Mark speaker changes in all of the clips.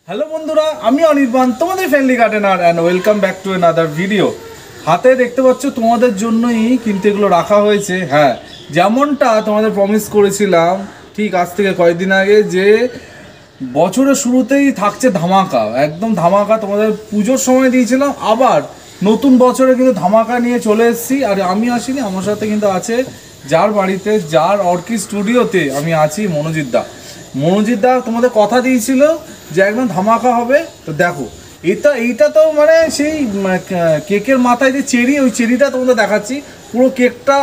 Speaker 1: Hello বন্ধুরা, আমি অনির্বাণ, তোমাদের friendly gardener and welcome back to another video. হাতে দেখতে পাচ্ছ তোমাদের জন্যই কিন্তু এগুলো রাখা হয়েছে। হ্যাঁ, যেমনটা তোমাদের প্রমিস করেছিলাম ঠিক আজ থেকে কয়েকদিন আগে, যে বছরের শুরুতেই থাকছে ধামাকা, একদম ধামাকা। তোমাদের পুজোর সময় দিয়েছিলাম, আবার নতুন বছরে কিন্তু ধামাকা নিয়ে চলে এসেছি। আর আমি আসিনি, আমার সাথে কিন্তু আছে যার বাড়িতে, যার অর্কিড স্টুডিওতে আমি আছি, মনোজিৎ দা তোমাদের কথা দিয়েছিল যে একদম ধামাকা হবে। তো দেখো, এইটা তো মানে সেই কেকের মাথায় যে চেরি, ওই চেরিটা তোমাদের দেখাচ্ছি। পুরো কেকটা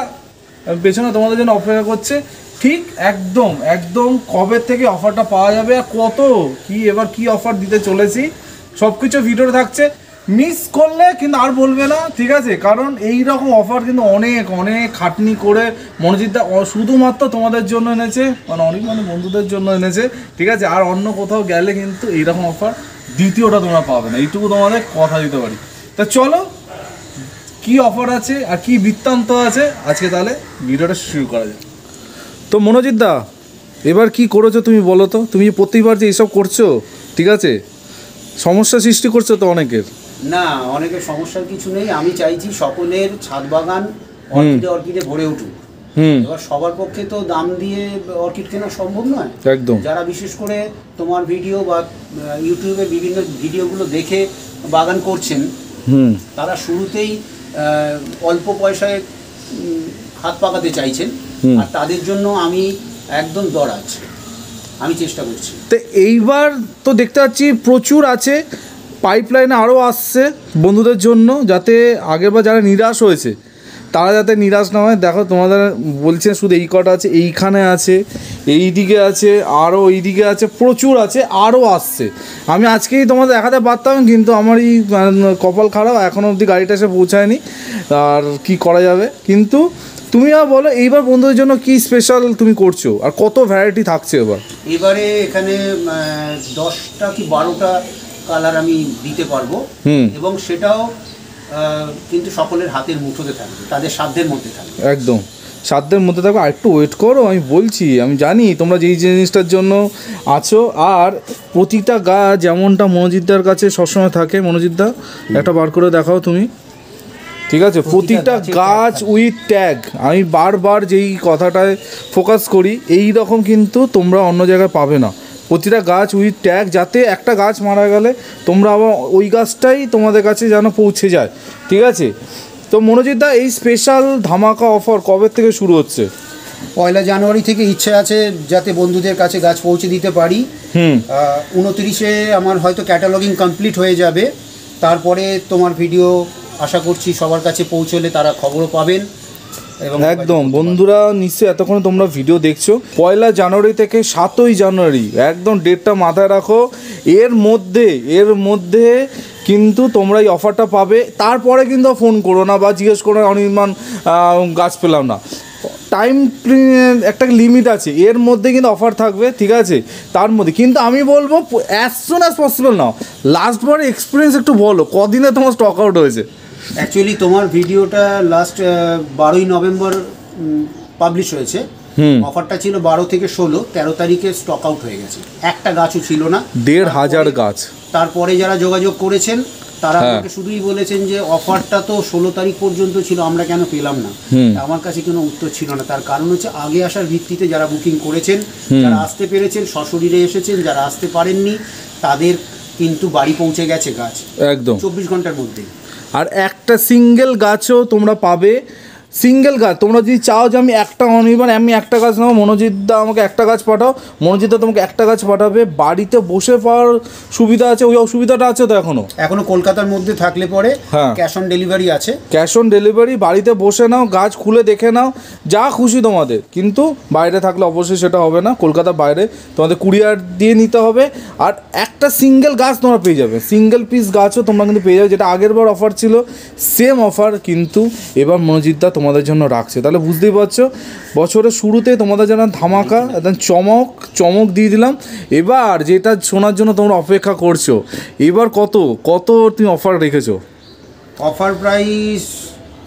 Speaker 1: পেছনে তোমাদের জন্য অপেক্ষা করছে। ঠিক একদম একদম কবে থেকে অফারটা পাওয়া যাবে আর কত কি এবার কি অফার দিতে চলেছি, সব কিছু ভিডিওতে থাকছে। মিস করলে কিন্তু আর বলবে না, ঠিক আছে? কারণ এই রকম অফার কিন্তু অনেক অনেক খাটনি করে মনোজিৎদা শুধুমাত্র তোমাদের জন্য এনেছে, মানে অনেক বন্ধুদের জন্য এনেছে, ঠিক আছে? আর অন্য কোথাও গেলে কিন্তু এইরকম অফার দ্বিতীয়টা তোমরা পাবে না, এইটুকু তোমাদের কথা দিতে পারি। তা চলো, কি অফার আছে আর কি বৃত্তান্ত আছে আজকে, তাহলে ভিডিওটা শুরু করা যায়। তো মনোজিৎদা, এবার কি করেছো তুমি বলো তো? তুমি প্রতিবার যে এইসব করছো, ঠিক আছে, সমস্যা সৃষ্টি করছো তো অনেকের।
Speaker 2: না, অনেকের সমস্যার কিছু নেই। আমি চাইছি সকলের ছাদ বাগান অর্কিডে ভরে উঠুক। এবার সবার পক্ষে তো দাম দিয়ে অর্কিড কেনা সম্ভব নয়।
Speaker 1: একদম।
Speaker 2: যারা বিশেষ করে তোমার ভিডিও বা ইউটিউবে বিভিন্ন ভিডিওগুলো দেখে বাগান করছেন, তারা শুরুতেই অল্প পয়সায় হাত পাকাতে চাইছেন, আর তাদের জন্য আমি একদম দরাজ, আমি চেষ্টা করছি।
Speaker 1: তো এইবার তো দেখতে পাচ্ছি প্রচুর আছে, পাইপলাইনে আরও আসছে বন্ধুদের জন্য, যাতে আগেরবার যারা নিরাশ হয়েছে তারা যাতে নিরাশ না হয়। দেখো, তোমাদের বলছে শুধু এই কটা আছে, এইখানে আছে, এই দিকে আছে, আরও এই দিকে আছে, প্রচুর আছে, আরও আসছে। আমি আজকেই তোমাদের দেখাতে পারতাম, কিন্তু আমার এই কপাল খারাপ, এখনও অবধি গাড়িটা এসে পৌঁছায়নি। আর কি করা যাবে, কিন্তু তুমি বলো এইবার বন্ধুদের জন্য কি স্পেশাল তুমি করছো আর কত ভ্যারাইটি থাকছে
Speaker 2: এবারে এখানে 10টা কি 12টা কালার আমি দিতে পারবো, এবং সেটাও কিন্তু সকলের হাতের মুঠোতে থাকবে, তাদের সাধ্যের মধ্যে থাকবে,
Speaker 1: একদম সাধ্যের মধ্যে থাকবে। আর একটু ওয়েট করো, আমি বলছি, আমি জানি তোমরা যেই জিনিসটার জন্য আছো। আর প্রতিটা গাছ যেমনটা মনোজিৎদার কাছে সবসময় থাকে, মনোজিৎদা একটা বার করে দেখাও তুমি, ঠিক আছে? প্রতিটা গাছ উইথ ট্যাগ। আমি বারবার যেই কথাটায় ফোকাস করি, এই রকম কিন্তু তোমরা অন্য জায়গায় পাবে না। প্রতিটা গাছ উইথ ট্যাগ, যাতে একটা গাছ মারা গেলে তোমরা আবার ওই গাছটাই তোমাদের কাছে যেন পৌঁছে যায়, ঠিক আছে? তো মনোজিৎদা, এই স্পেশাল ধামাকা অফার কবে থেকে শুরু হচ্ছে?
Speaker 2: 1 জানুয়ারি থেকে ইচ্ছে আছে যাতে বন্ধুদের কাছে গাছ পৌঁছে দিতে পারি। 29-এ আমার হয়তো ক্যাটালগিং কমপ্লিট হয়ে যাবে। তারপরে তোমার ভিডিও আশা করছি সবার কাছে পৌঁছলে তারা খবরও পাবেন। এবং
Speaker 1: একদম বন্ধুরা, নিশ্চয়ই এতক্ষণ তোমরা ভিডিও দেখছো। 1 জানুয়ারি থেকে 7ই জানুয়ারি, একদম ডেটটা মাথায় রাখো। এর মধ্যে কিন্তু তোমরা এই অফারটা পাবে। তারপরে কিন্তু ফোন করো না বা জিজ্ঞেস করো অনির্বাণ গাছ পেলাম না। টাইম একটা লিমিট আছে, এর মধ্যে কিন্তু অফার থাকবে, ঠিক আছে? তার মধ্যে কিন্তু আমি বলবো অ্যাজ সুন অ্যাজ পসিবল নাও। লাস্টবারের এক্সপিরিয়েন্স একটু বলো, কদিনে তোমার স্টক আউট হয়েছে?
Speaker 2: অ্যাকচুয়ালি তোমার ভিডিওটা লাস্ট 12ই নভেম্বর পাবলিশ হয়েছে। অফারটা ছিল 12 থেকে 16, 13 তারিখে স্টক আউট হয়ে গেছে, একটা গাছও ছিল না,
Speaker 1: 1500 গাছ।
Speaker 2: তারপরে যারা যোগাযোগ করেছেন তারা আমাকে শুধুই বলেছেন যে অফারটা তো 16 তারিখ পর্যন্ত ছিল, আমরা কেন পেলাম না? আমার কাছে কোনো উত্তর ছিল না। তার কারণ হচ্ছে আগে আসার ভিত্তিতে যারা বুকিং করেছেন, যারা আসতে পেরেছেন সশরীরে এসেছেন, যারা আসতে পারেননি তাদের কিন্তু বাড়ি পৌঁছে গেছে গাছ একদম 24 ঘন্টার মধ্যে।
Speaker 1: আর একটা সিঙ্গেল গাছও তোমরা পাবে, সিঙ্গেল গাছ। তোমরা যদি চাও যে আমি একটা অনির্বাণ, আমি একটা গাছ নেবো, মনোজিৎদা আমাকে একটা গাছ পাঠাও, মনোজিৎদা তোমাকে একটা গাছ পাঠাবে। বাড়িতে বসে পাওয়ার সুবিধা আছে, ওই অসুবিধাটা আছে তো এখনও
Speaker 2: কলকাতার মধ্যে থাকলে পরে ক্যাশ অন ডেলিভারি আছে।
Speaker 1: ক্যাশ অন ডেলিভারি, বাড়িতে বসে নাও, গাছ খুলে দেখে নাও, যা খুশি তোমাদের। কিন্তু বাইরে থাকলে অবশ্যই সেটা হবে না, কলকাতার বাইরে তোমাদের কুরিয়ার দিয়ে নিতে হবে। আর একটা সিঙ্গেল গাছ তোমরা পেয়ে যাবে, সিঙ্গেল পিস গাছও তোমরা কিন্তু পেয়ে যাবে, যেটা আগেরবার অফার ছিল সেম অফার কিন্তু এবার মনোজিৎদা তোমাদের জন্য রাখছে। তাহলে বুঝতেই পারছো, বছরের শুরুতে তোমাদের যেন ধামাকা, একদম চমক দিয়ে দিলাম। এবার যেটা শোনার জন্য তোমরা অপেক্ষা করছো, এবার কত তুমি অফার রেখেছো?
Speaker 2: অফার প্রাইস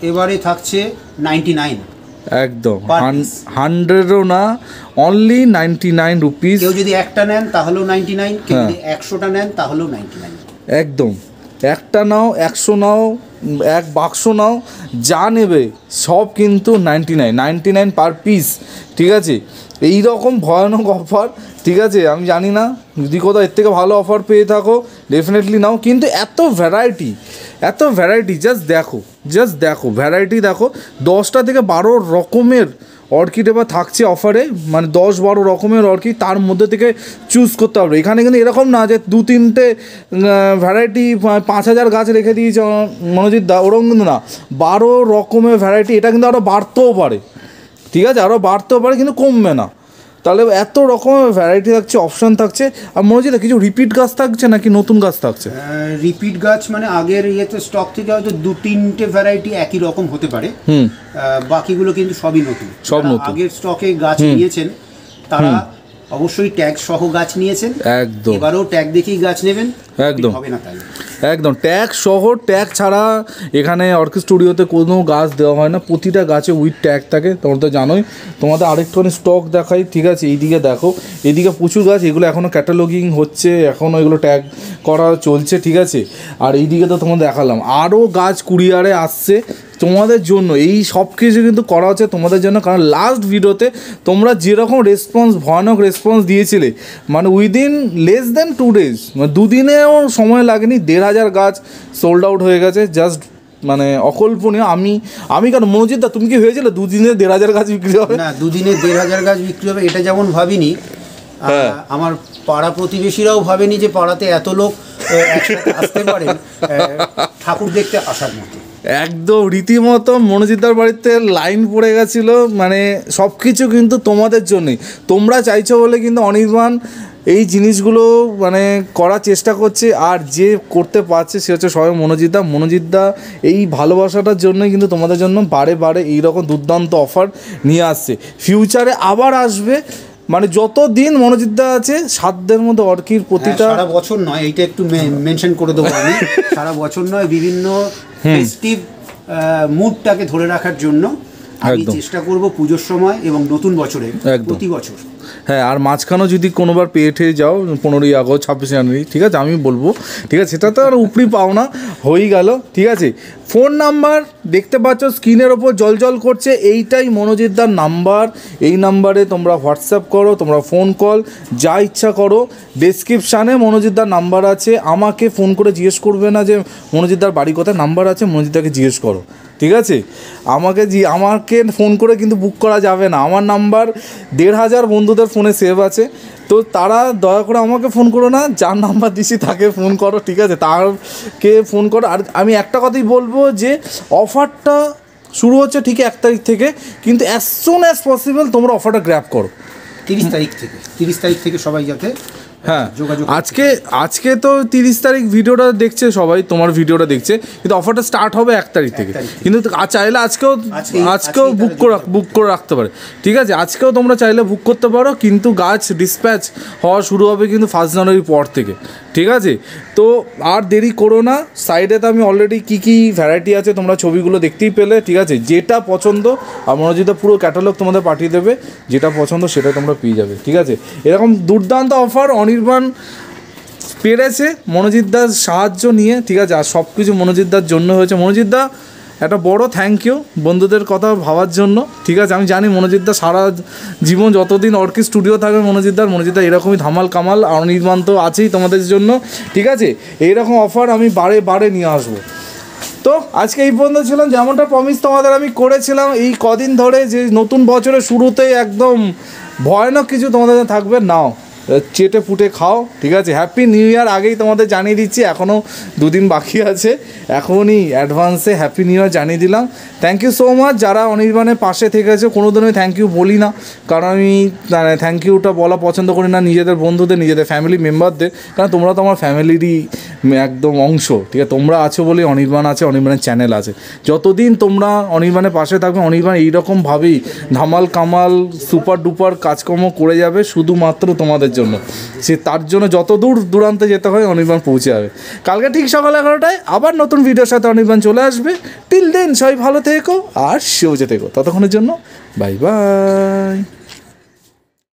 Speaker 2: এবারে থাকছে 99।
Speaker 1: একদম
Speaker 2: Per piece।
Speaker 1: 100ও না, অনলি 99 রুপিস।
Speaker 2: কেউ যদি একটা নেন তাহলেও 99, কেউ যদি 100টা নেন তাহলেও 99।
Speaker 1: একদম, একটা নাও, 100 নাও, এক বাক্স নাও, যা নেবে সব কিন্তু 99 পার পিস, ঠিক আছে। এই রকম ভয়ানক অফার, ঠিক আছে, আমি জানি না যদি কোথাও এর থেকে ভালো অফার পেয়ে থাকো ডেফিনেটলি নাও। কিন্তু এত ভ্যারাইটি জাস্ট দেখো ভ্যারাইটি দেখো, 10টা থেকে 12 রকমের অর্কিড এবার থাকছে অফারে, মানে 10-12 রকমের অর্কিড, তার মধ্যে থেকে চুজ করতে হবে। এখানে কিন্তু এরকম না যে 2-3টে ভ্যারাইটি 5000 গাছ রেখে দিয়েছে মনোজিৎ দা, ওরকম কিন্তু না, 12 রকমের ভ্যারাইটি। এটা কিন্তু আরও বাড়তেও পারে, ঠিক আছে, আরও বাড়তেও পারে, কিন্তু কমবে না। তাহলে এত রকমের ভ্যারাইটি থাকছে, অপশান থাকছে। আর মনোজিৎ দা কিছু রিপিট গাছ থাকছে নাকি নতুন গাছ থাকছে?
Speaker 2: রিপিট গাছ মানে আগের ইয়েতে স্টক থেকে হয়তো 2-3টে ভ্যারাইটি একই রকম হতে পারে, বাকিগুলো কিন্তু সবই নতুন।
Speaker 1: সব নতুন।
Speaker 2: আগের স্টকে গাছ নিয়েছেন তারা অবশ্যই ট্যাগ সহ গাছ নিয়েছেন,
Speaker 1: একদম।
Speaker 2: এবারেও ট্যাগ দেখেই গাছ নেবেন,
Speaker 1: একদম
Speaker 2: হবে না তাই।
Speaker 1: একদম ট্যাগ সহ, ট্যাগ ছাড়া এখানে অর্কিড স্টুডিওতে কোনো গাছ দেওয়া হয় না, প্রতিটা গাছে উইথ ট্যাগ থাকে, তোমরা তো জানোই। তোমাদের আরেকটুখানি স্টক দেখাই, ঠিক আছে, এইদিকে দেখো, এইদিকে প্রচুর গাছ, এগুলো এখনও ক্যাটালগিং হচ্ছে, এখনও এগুলো ট্যাগ করা চলছে, ঠিক আছে। আর এইদিকে তো তোমাদের দেখালাম, আরও গাছ কুরিয়ারে আসছে তোমাদের জন্য। এই সব কিছু কিন্তু করা হচ্ছে তোমাদের জন্য, কারণ লাস্ট ভিডিওতে তোমরা যেরকম ভয়ানক রেসপন্স দিয়েছিলে, মানে উইদিন লেস দেন 2 days, মানে 2 দিনেও সময় লাগেনি, 1500 গাছ সোল্ড আউট হয়ে গেছে, জাস্ট মানে অকল্পনীয়। আমি কেন মনোজিৎ দা, তুমি কি হয়েছিল 2 দিনে 1500 গাছ বিক্রি হবে?
Speaker 2: না, 2 দিনে 1500 গাছ বিক্রি হবে এটা যেমন ভাবিনি, আমার পাড়া প্রতিবেশীরাও ভাবেনি যে পাড়াতে এত লোক একসাথে আসতে পারেন ঠাকুর দেখতে আসার মতো।
Speaker 1: একদম রীতিমতো মনোজিৎদার বাড়িতে লাইন পড়ে গেছিলো, মানে সব কিছু কিন্তু তোমাদের জন্যই, তোমরা চাইছো বলে কিন্তু অনির্বাণ এই জিনিসগুলো মানে করার চেষ্টা করছে। আর যে করতে পারছে সে হচ্ছে সবাই মনোজিৎদা এই ভালোবাসাটার জন্যই কিন্তু তোমাদের জন্য বারে এইরকম দুর্দান্ত অফার নিয়ে আসছে। ফিউচারে আবার আসবে, মানে যত দিন মনোজিৎদা আছে সাধ্যের মধ্যে অর্কিড প্রতিটা,
Speaker 2: সারা বছর নয়, এইটা একটু মেনশন করে দেবো আমি, সারা বছর নয়, বিভিন্ন ফেস্টিভ মুডটাকে ধরে রাখার জন্য আমি চেষ্টা করব পুজোর সময় এবং নতুন বছরে প্রতি বছর।
Speaker 1: হ্যাঁ, আর মাঝখানেও যদি কোনোবার পেয়ে ঠেয়ে যাও 15ই আগস্ট 26 জানুয়ারি, ঠিক আছে, আমি বলবো, ঠিক আছে, সেটা তো আর উপরি পাও না, হয়েই গেল, ঠিক আছে। ফোন নাম্বার দেখতে পাচ্ছ স্ক্রিনের ওপর জল করছে, এইটাই মনোজিৎদার নাম্বার, এই নাম্বারে তোমরা হোয়াটসঅ্যাপ করো, তোমরা ফোন কল যা ইচ্ছা করো, ডেসক্রিপশানে মনোজিৎদার নাম্বার আছে, আমাকে ফোন করে জিজ্ঞেস করবে না যে মনোজিৎদার বাড়ি কোথায়, নাম্বার আছে, মনোজিৎদাকে জিজ্ঞেস করো, ঠিক আছে। আমাকে ফোন করে কিন্তু বুক করা যাবে না, আমার নাম্বার 1500 বন্ধুদের ফোনে সেভ আছে, তো তারা দয়া করে আমাকে ফোন করো না, যার নাম্বার দিছি তাকে ফোন করো, ঠিক আছে, তারকে ফোন করো। আর আমি একটা কথাই বলবো যে অফারটা শুরু হচ্ছে ঠিক 1 তারিখ থেকে, কিন্তু অ্যাজ সুন অ্যাজ পসিবল তোমরা অফারটা গ্র্যাব করো
Speaker 2: 30 তারিখ থেকে সবাই যাতে,
Speaker 1: হ্যাঁ, আজকে তো 30 তারিখ ভিডিওটা দেখছে সবাই, তোমার ভিডিওটা দেখছে, কিন্তু অফারটা স্টার্ট হবে 1 তারিখ থেকে, কিন্তু চাইলে আজকেও বুক করে রাখতে পারে, ঠিক আছে, আজকেও তোমরা চাইলে বুক করতে পারো, কিন্তু গাছ ডিসপ্যাচ হওয়া শুরু হবে কিন্তু 1 জানুয়ারির পর থেকে, ঠিক আছে। তো আর দেরি করো না, সাইডে তো আমি অলরেডি কী ভ্যারাইটি আছে তোমরা ছবিগুলো দেখতেই পেলে, ঠিক আছে, যেটা পছন্দ আর মনোজিৎ পুরো ক্যাটালগ তোমাদের পাঠিয়ে দেবে, যেটা পছন্দ সেটা তোমরা পেয়ে যাবে, ঠিক আছে। এরকম দুর্দান্ত অফার অনির্বাণ পেরেছে মনোজিৎদার সাহায্য নিয়ে, ঠিক আছে, আর সব কিছু মনোজিৎদার জন্য হয়েছে। মনোজিৎদা একটা বড় থ্যাংক ইউ বন্ধুদের কথা ভাবার জন্য, ঠিক আছে। আমি জানি মনোজিৎদা সারা জীবন যতদিন অর্কিড স্টুডিও থাকবে মনোজিৎদা এরকমই ধামাল কামাল, আর অনির্বাণ তো আছেই তোমাদের জন্য, ঠিক আছে। এইরকম অফার আমি বারে নিয়ে আসবো। তো আজকে এই পর্যন্ত ছিলাম, যেমনটা প্রমিস তোমাদের আমি করেছিলাম এই কদিন ধরে, যে নতুন বছরের শুরুতেই একদম ভয়ানক কিছু তোমাদের থাকবে, নাও চেটে পুটে খাও, ঠিক আছে। হ্যাপি নিউ ইয়ার আগেই তোমাদের জানিয়ে দিচ্ছি, এখনও 2 দিন বাকি আছে, এখনই অ্যাডভান্সে হ্যাপি নিউ ইয়ার জানিয়ে দিলাম। থ্যাংক ইউ সো মাচ যারা অনির্বাণের পাশে থেকেছে, কোনো দিনই থ্যাংক ইউ বলি না, কারণ আমি থ্যাংক ইউটা বলা পছন্দ করি না নিজেদের বন্ধুদের, নিজেদের ফ্যামিলি মেম্বারদের, কারণ তোমরা তো আমার ফ্যামিলিরই একদম অংশ, ঠিক আছে। তোমরা আছো বলে অনির্বাণ আছে, অনির্বাণের চ্যানেল আছে, যতদিন তোমরা অনির্বাণের পাশে থাকবে অনির্বাণ এইরকমভাবেই ধামাল কামাল সুপার ডুপার কাজকর্ম করে যাবে শুধুমাত্র তোমাদের জন্য, সে তার জন্য যত দূর দূরান্তে যেতে হয় অনির্বাণ পৌঁছে যাবে। কালকে ঠিক সকাল 11টায় আবার নতুন ভিডিওর সাথে অনির্বাণ চলে আসবে। টিল দেন সবাই ভালো থেকো আর সবুজে থেকো, ততক্ষণের জন্য বাই বাই।